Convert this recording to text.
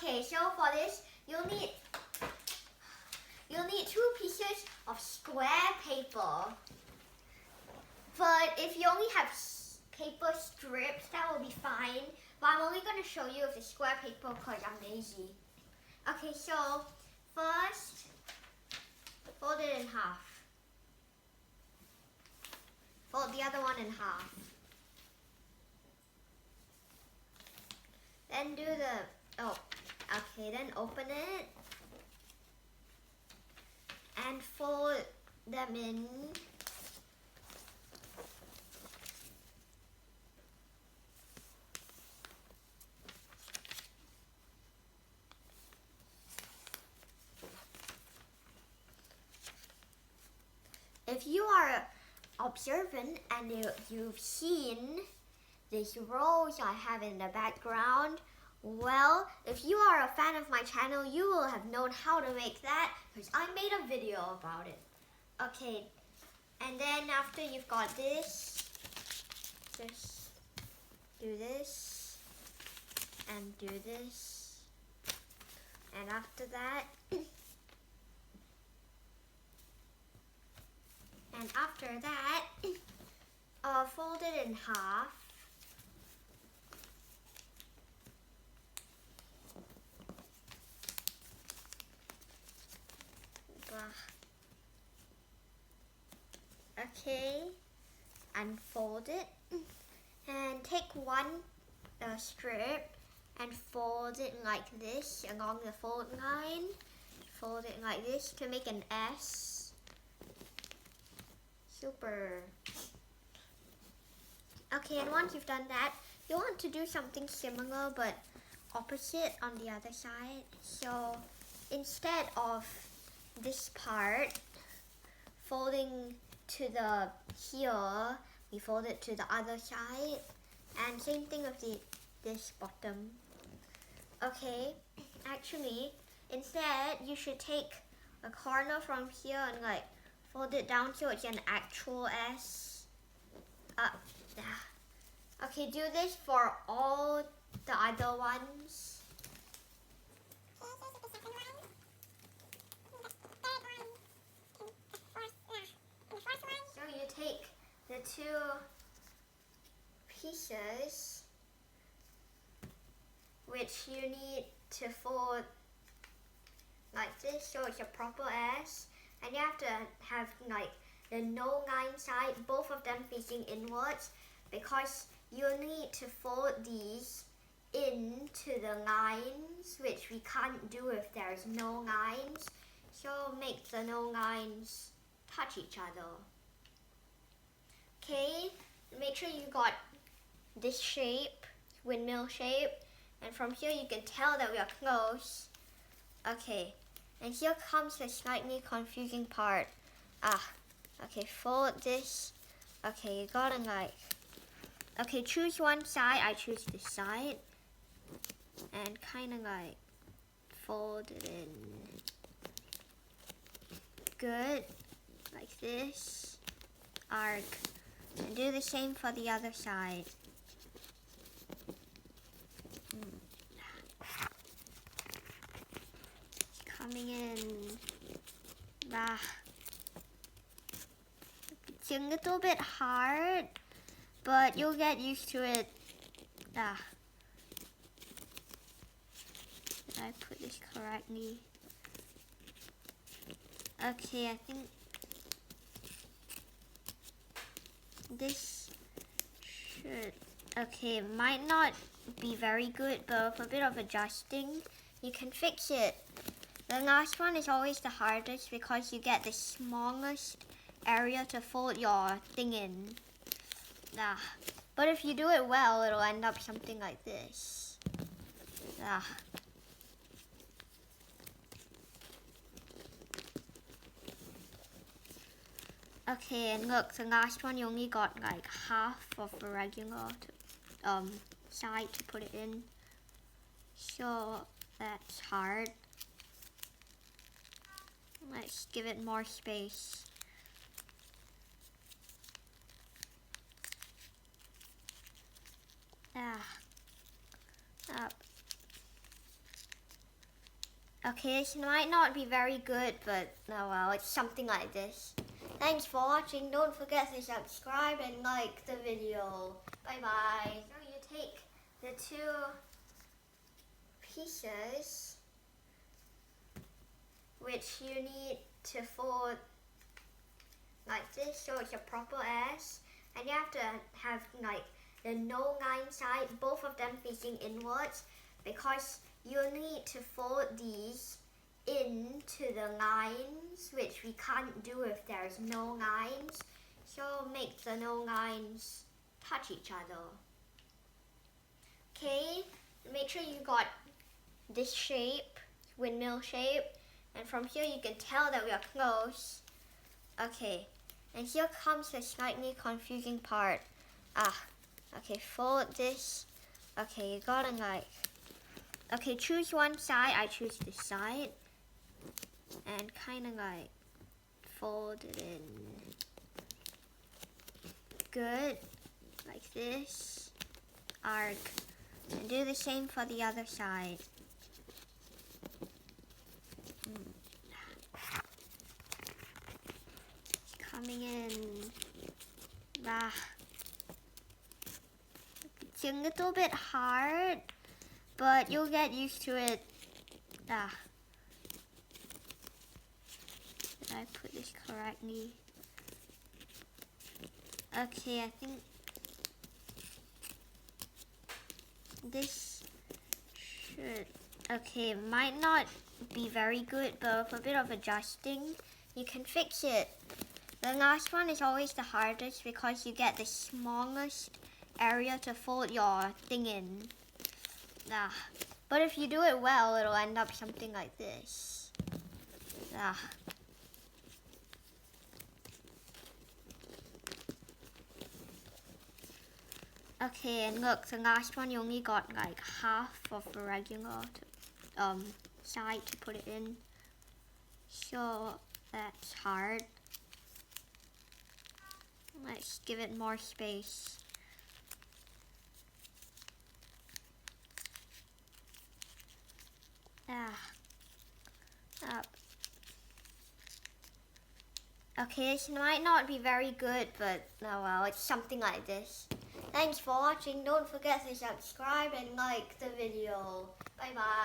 Okay, so for this, you'll need 2 pieces of square paper. But if you only have paper strips, that will be fine. But I'm only going to show you with the square paper because I'm lazy. Okay, so first, fold it in half. Fold the other one in half. Then do then open it and fold them in. If you are observant and you've seen these rows I have in the background, well, if you are a fan of my channel, you will have known how to make that because I made a video about it. Okay, and then after you've got this, just do this and do this, and after that, fold it in half. Okay, unfold it and take one strip and fold it like this along the fold line. Fold it like this to make an S. Super. Okay, and once you've done that, you want to do something similar but opposite on the other side. So instead of this part folding to the here, we fold it to the other side, and same thing with this bottom. Okay, actually, instead you should take a corner from here and like fold it down so it's an actual S. Okay, do this for all the other ones. So you take the 2 pieces which you need to fold like this so it's a proper S, and you have to have like the no line side, both of them facing inwards, because you need to fold these into the lines, which we can't do if there's no lines. So make the no lines touch each other. Okay, make sure you got this shape, windmill shape, and from here you can tell that we are close. Okay, and here comes the slightly confusing part. Okay, fold this. Okay, you gotta okay, choose one side. I choose this side. And kind of like fold it in. Good. Like this. Arc. And do the same for the other side. Coming in. It's a little bit hard, but you'll get used to it. Did I put this correctly? Okay, I think this should, okay, it might not be very good, but with a bit of adjusting, you can fix it. The last one is always the hardest because you get the smallest area to fold your thing in. But if you do it well, it'll end up something like this. Okay, and look, the last one you only got like half of the regular side to put it in. So that's hard. Let's give it more space. Up. Okay, this might not be very good, but oh well, it's something like this. Thanks for watching. Don't forget to subscribe and like the video. Bye bye. So you take the two pieces which you need to fold like this so it's a proper S, and you have to have like the no line side, both of them facing inwards, because you need to fold these into the lines, which we can't do if there's no lines. So make the no lines touch each other. Okay, make sure you got this shape, windmill shape, and from here you can tell that we are close. Okay, and here comes the slightly confusing part. Okay, fold this. Okay, you gotta like, okay, choose one side. I choose this side. And kind of like fold it in. Good, like this. Arc. And do the same for the other side. Coming in. It's a little bit hard, but you'll get used to it. Did I put this correctly? Okay, I think this should, okay, it might not be very good, but with a bit of adjusting, you can fix it. The last one is always the hardest because you get the smallest area to fold your thing in. But if you do it well, it'll end up something like this. Okay, and look, the last one you only got like half of the regular side to put it in. So that's hard. Let's give it more space. Up. Okay, this might not be very good, but oh well, it's something like this. Thanks for watching. Don't forget to subscribe and like the video. Bye bye.